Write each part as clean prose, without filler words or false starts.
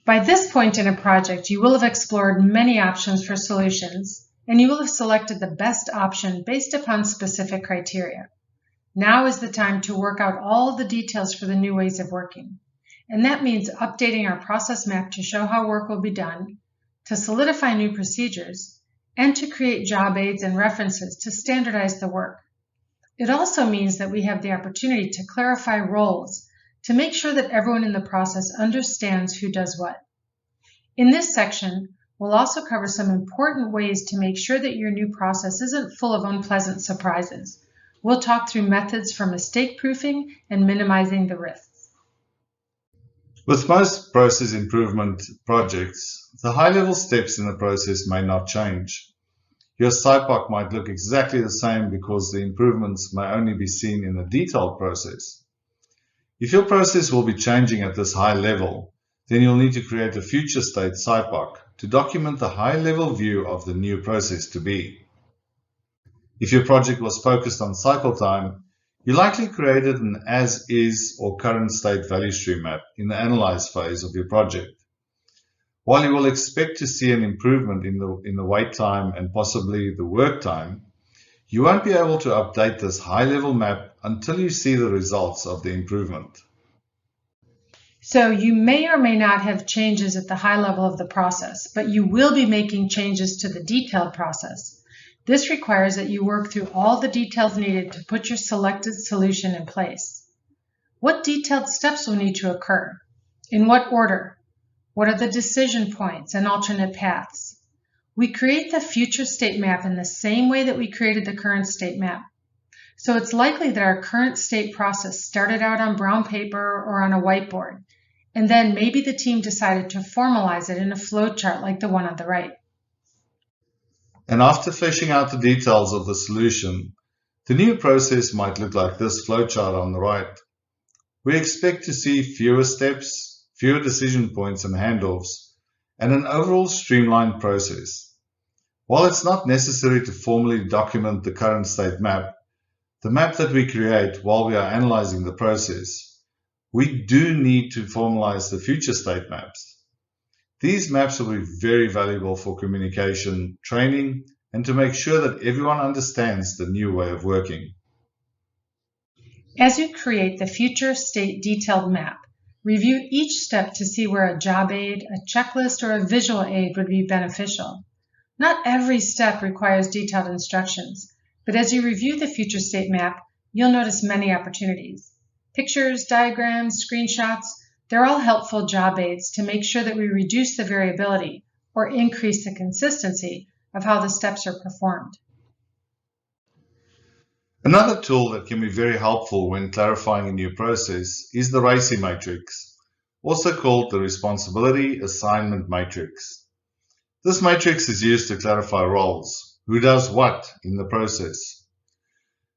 By this point in a project, you will have explored many options for solutions, and you will have selected the best option based upon specific criteria. Now is the time to work out all the details for the new ways of working. And that means updating our process map to show how work will be done, to solidify new procedures, and to create job aids and references to standardize the work. It also means that we have the opportunity to clarify roles to make sure that everyone in the process understands who does what. In this section, we'll also cover some important ways to make sure that your new process isn't full of unpleasant surprises. We'll talk through methods for mistake-proofing and minimizing the risks. With most process improvement projects, the high-level steps in the process may not change. Your SIPOC might look exactly the same because the improvements may only be seen in a detailed process. If your process will be changing at this high level, then you'll need to create a future state SIPOC to document the high-level view of the new process to be. If your project was focused on cycle time, you likely created an as-is or current state value stream map in the analyze phase of your project. While you will expect to see an improvement in the wait time and possibly the work time, you won't be able to update this high-level map until you see the results of the improvement. So you may or may not have changes at the high level of the process, but you will be making changes to the detailed process. This requires that you work through all the details needed to put your selected solution in place. What detailed steps will need to occur? In what order? What are the decision points and alternate paths? We create the future state map in the same way that we created the current state map. So it's likely that our current state process started out on brown paper or on a whiteboard, and then maybe the team decided to formalize it in a flowchart like the one on the right. And after fleshing out the details of the solution, the new process might look like this flowchart on the right. We expect to see fewer steps, fewer decision points and handoffs, and an overall streamlined process. While it's not necessary to formally document the current state map, the map that we create while we are analyzing the process, we do need to formalize the future state maps. These maps will be very valuable for communication, training, and to make sure that everyone understands the new way of working. As you create the future state detailed map, review each step to see where a job aid, a checklist, or a visual aid would be beneficial. Not every step requires detailed instructions, but as you review the future state map, you'll notice many opportunities. Pictures, diagrams, screenshots, they're all helpful job aids to make sure that we reduce the variability or increase the consistency of how the steps are performed. Another tool that can be very helpful when clarifying a new process is the RACI matrix, also called the Responsibility Assignment Matrix. This matrix is used to clarify roles, who does what in the process.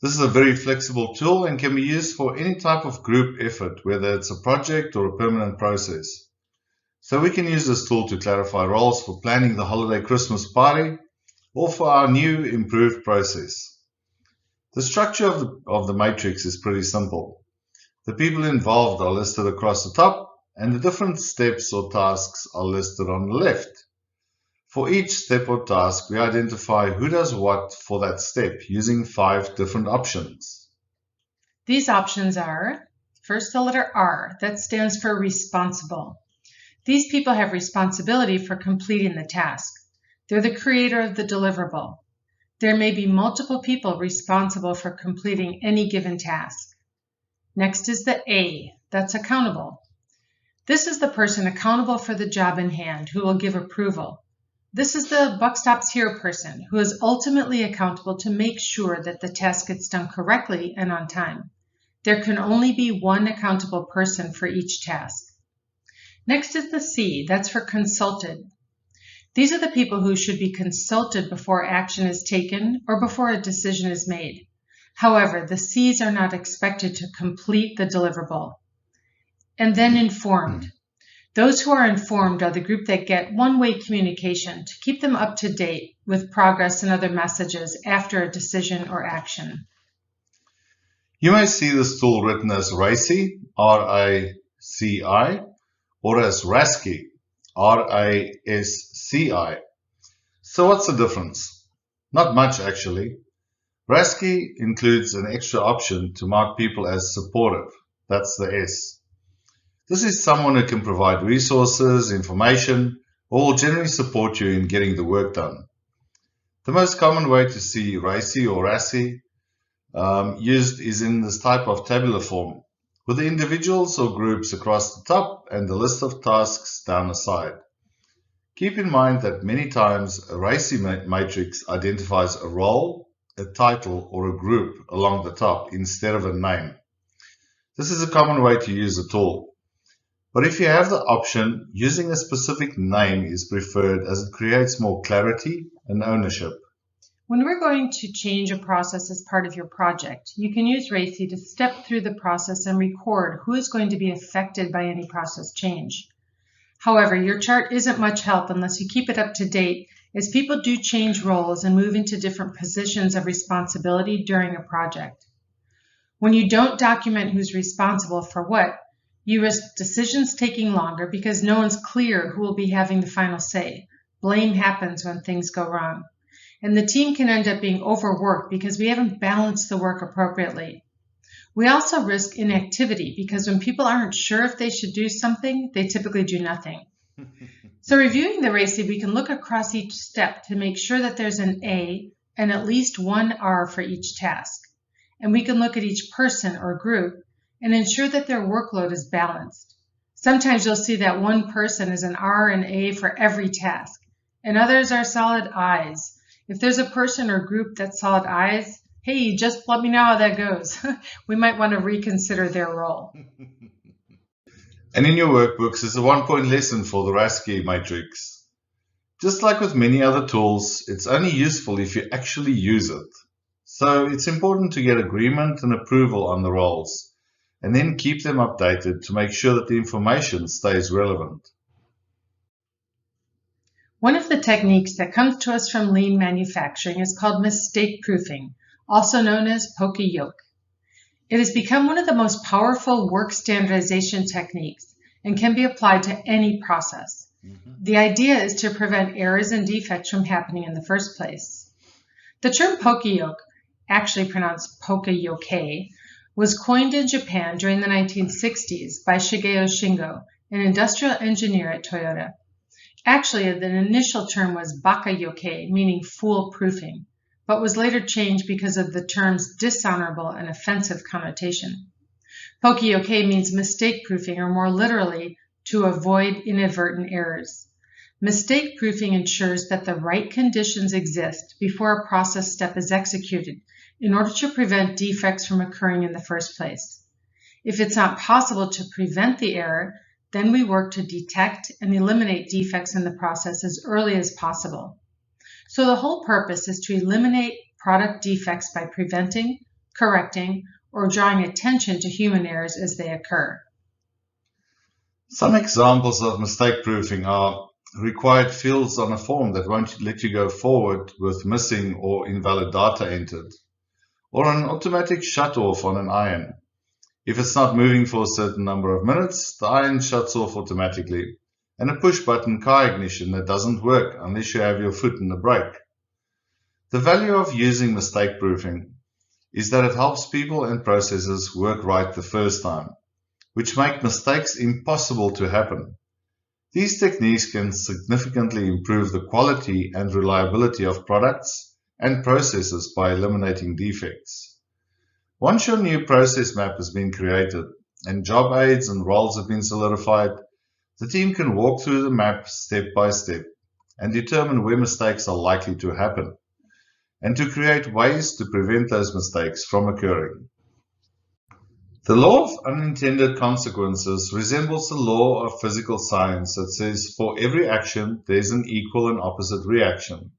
This is a very flexible tool and can be used for any type of group effort, whether it's a project or a permanent process. So we can use this tool to clarify roles for planning the holiday Christmas party or for our new improved process. The structure of the matrix is pretty simple. The people involved are listed across the top, and the different steps or tasks are listed on the left. For each step or task, we identify who does what for that step using 5 different options. These options are, first the letter R, that stands for responsible. These people have responsibility for completing the task. They're the creator of the deliverable. There may be multiple people responsible for completing any given task. Next is the A, that's accountable. This is the person accountable for the job in hand who will give approval. This is the buck stops here person who is ultimately accountable to make sure that the task gets done correctly and on time. There can only be one accountable person for each task. Next is the C, that's for consulted. These are the people who should be consulted before action is taken or before a decision is made. However, the C's are not expected to complete the deliverable. And then informed. Those who are informed are the group that get one-way communication to keep them up to date with progress and other messages after a decision or action. You may see this tool written as RACI, R-A-C-I, or as RASCI, RASCI. So what's the difference? Not much actually. RASCI includes an extra option to mark people as supportive. That's the S. This is someone who can provide resources, information, or will generally support you in getting the work done. The most common way to see RACI or RACI used is in this type of tabular form, with the individuals or groups across the top and the list of tasks down the side. Keep in mind that many times a RACI matrix identifies a role, a title, or a group along the top instead of a name. This is a common way to use the tool. But if you have the option, using a specific name is preferred as it creates more clarity and ownership. When we're going to change a process as part of your project, you can use RACI to step through the process and record who is going to be affected by any process change. However, your chart isn't much help unless you keep it up to date, as people do change roles and move into different positions of responsibility during a project. When you don't document who's responsible for what, you risk decisions taking longer because no one's clear who will be having the final say. Blame happens when things go wrong. And the team can end up being overworked because we haven't balanced the work appropriately. We also risk inactivity because when people aren't sure if they should do something, they typically do nothing. So reviewing the RACI, we can look across each step to make sure that there's an A and at least one R for each task. And we can look at each person or group and ensure that their workload is balanced. Sometimes you'll see that one person is an R and A for every task, and others are solid I's. If there's a person or group that's solid I's, hey, just let me know how that goes. We might want to reconsider their role. And in your workbooks is a 1-point lesson for the RASCI matrix. Just like with many other tools, it's only useful if you actually use it. So it's important to get agreement and approval on the roles, and then keep them updated to make sure that the information stays relevant. One of the techniques that comes to us from lean manufacturing is called mistake proofing, also known as poka-yoke. It has become one of the most powerful work standardization techniques and can be applied to any process. The idea is to prevent errors and defects from happening in the first place. The term poka-yoke, actually pronounced poka-yoke, was coined in Japan during the 1960s by Shigeo Shingo, an industrial engineer at Toyota. Actually, the initial term was baka-yoke, meaning fool-proofing, but was later changed because of the term's dishonorable and offensive connotation. Poka-yoke means mistake-proofing, or more literally, to avoid inadvertent errors. Mistake-proofing ensures that the right conditions exist before a process step is executed in order to prevent defects from occurring in the first place. If it's not possible to prevent the error, then we work to detect and eliminate defects in the process as early as possible. So the whole purpose is to eliminate product defects by preventing, correcting, or drawing attention to human errors as they occur. Some examples of mistake proofing are required fields on a form that won't let you go forward with missing or invalid data entered, or an automatic shut-off on an iron. If it's not moving for a certain number of minutes, the iron shuts off automatically, and a push-button car ignition that doesn't work unless you have your foot in the brake. The value of using mistake proofing is that it helps people and processes work right the first time, which make mistakes impossible to happen. These techniques can significantly improve the quality and reliability of products and processes by eliminating defects. Once your new process map has been created and job aids and roles have been solidified, the team can walk through the map step by step and determine where mistakes are likely to happen, and to create ways to prevent those mistakes from occurring. The law of unintended consequences resembles the law of physical science that says for every action there's an equal and opposite reaction.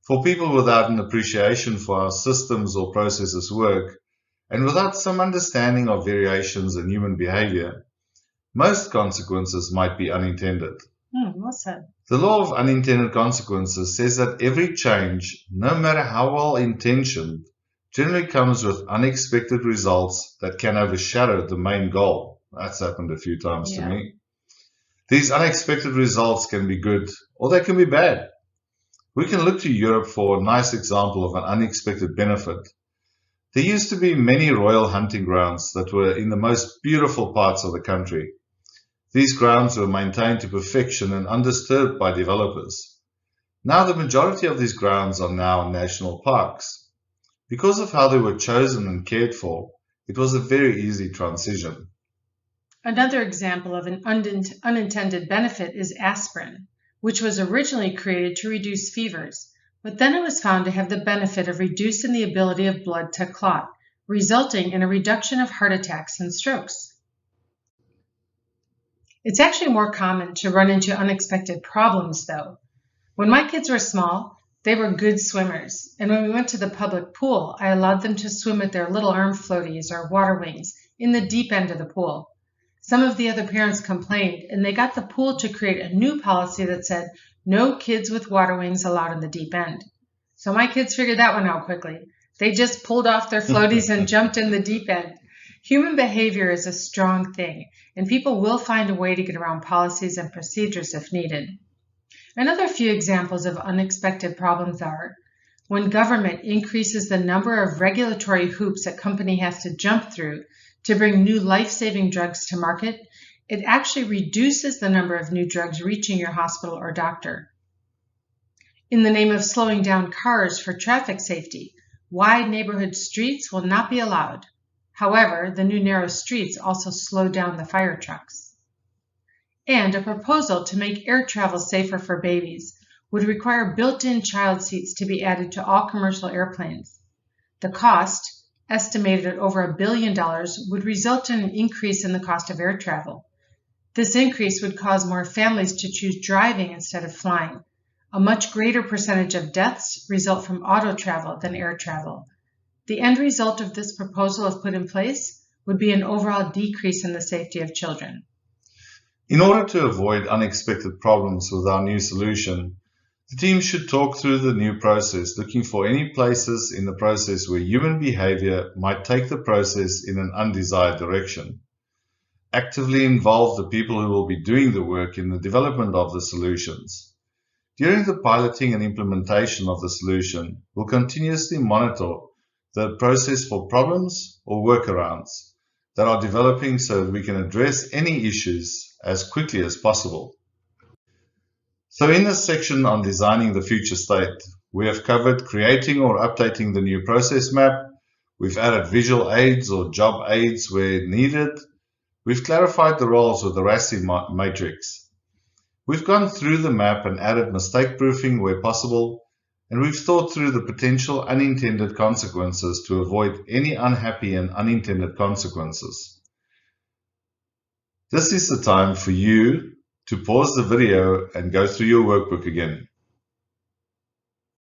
For people without an appreciation for how systems or processes work, and without some understanding of variations in human behavior, most consequences might be unintended. Well said. The law of unintended consequences says that every change, no matter how well intentioned, generally comes with unexpected results that can overshadow the main goal. That's happened a few times to me. These unexpected results can be good or they can be bad. We can look to Europe for a nice example of an unexpected benefit. There used to be many royal hunting grounds that were in the most beautiful parts of the country. These grounds were maintained to perfection and undisturbed by developers. Now the majority of these grounds are now national parks. Because of how they were chosen and cared for, it was a very easy transition. Another example of an unintended benefit is aspirin, which was originally created to reduce fevers, but then it was found to have the benefit of reducing the ability of blood to clot, resulting in a reduction of heart attacks and strokes. It's actually more common to run into unexpected problems, though. When my kids were small, they were good swimmers, and when we went to the public pool, I allowed them to swim with their little arm floaties or water wings in the deep end of the pool. Some of the other parents complained, and they got the pool to create a new policy that said, no kids with water wings allowed in the deep end. So my kids figured that one out quickly. They just pulled off their floaties and jumped in the deep end. Human behavior is a strong thing, and people will find a way to get around policies and procedures if needed. Another few examples of unexpected problems are when government increases the number of regulatory hoops a company has to jump through to bring new life-saving drugs to market, it actually reduces the number of new drugs reaching your hospital or doctor. In the name of slowing down cars for traffic safety, wide neighborhood streets will not be allowed. However, the new narrow streets also slow down the fire trucks. And a proposal to make air travel safer for babies would require built-in child seats to be added to all commercial airplanes. The cost, estimated at over $1 billion, would result in an increase in the cost of air travel. This increase would cause more families to choose driving instead of flying. A much greater percentage of deaths result from auto travel than air travel. The end result of this proposal, if put in place, would be an overall decrease in the safety of children. In order to avoid unexpected problems with our new solution, the team should talk through the new process, looking for any places in the process where human behavior might take the process in an undesired direction. Actively involve the people who will be doing the work in the development of the solutions. During the piloting and implementation of the solution, we'll continuously monitor the process for problems or workarounds that are developing so that we can address any issues as quickly as possible. So in this section on designing the future state, we have covered creating or updating the new process map. We've added visual aids or job aids where needed. We've clarified the roles with the RACI matrix. We've gone through the map and added mistake proofing where possible, and we've thought through the potential unintended consequences to avoid any unhappy and unintended consequences. This is the time for you to pause the video and go through your workbook again.